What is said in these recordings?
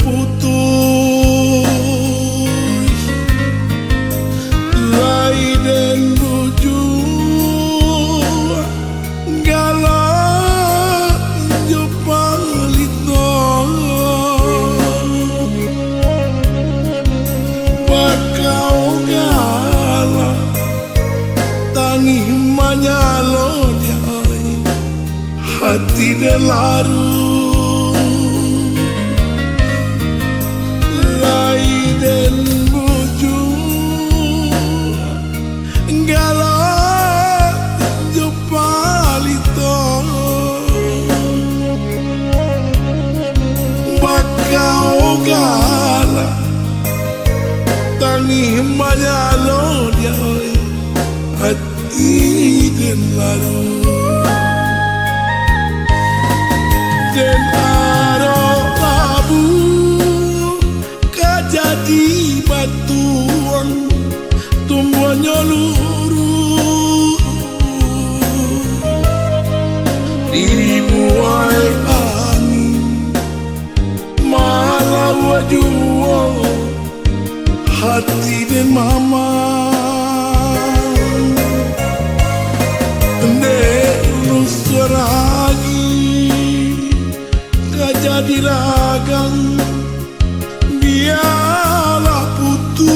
putus lai den buju galak jo palito bakau galak tangi manyalon hati dan larut lai den buju galak jo palito bakau galak tangi manyalo dia hati dan larut den aro labu kajadi batuang tumbuh nyoluru dibuai angin malah wajuang hati den mama jadi ragang biarlah putus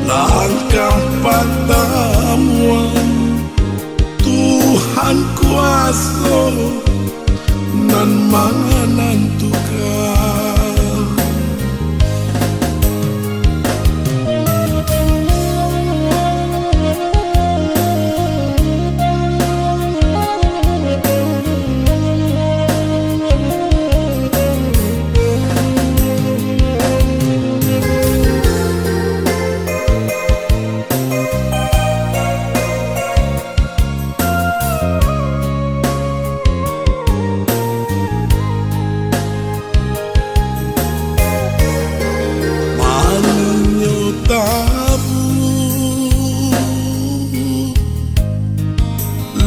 langkah pertemuan Tuhan kuasa nan menentukan.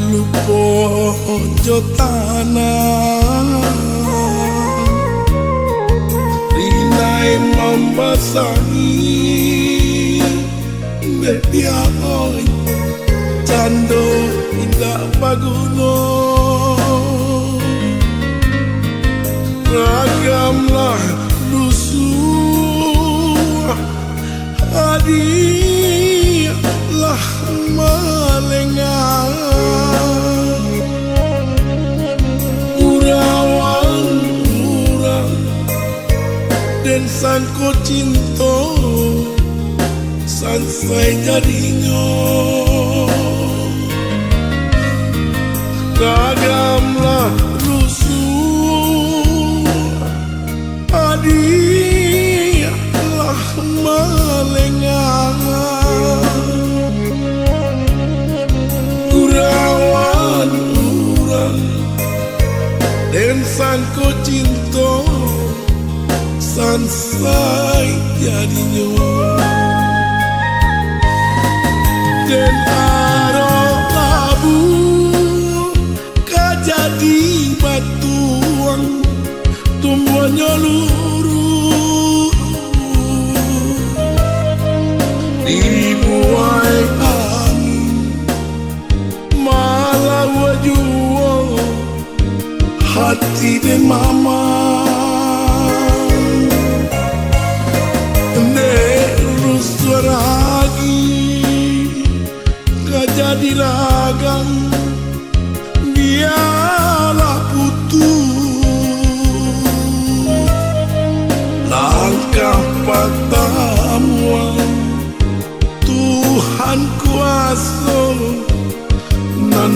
Lupo tanah rinai membasahi media oi cando indah paguno ragamlah lusuh hadiahlah melengah dan sangko cinta sansai jadinya ragamlah rusuh hadiahlah melengah urawan urang dan sangko cinta sansai jadinya dan aro labu kajadi batuang tumbuh nyoluru dibuai angin malah wajuang hati dan mama jadi ragang biarlah putus langkah pertemuan Tuhan kuasa nan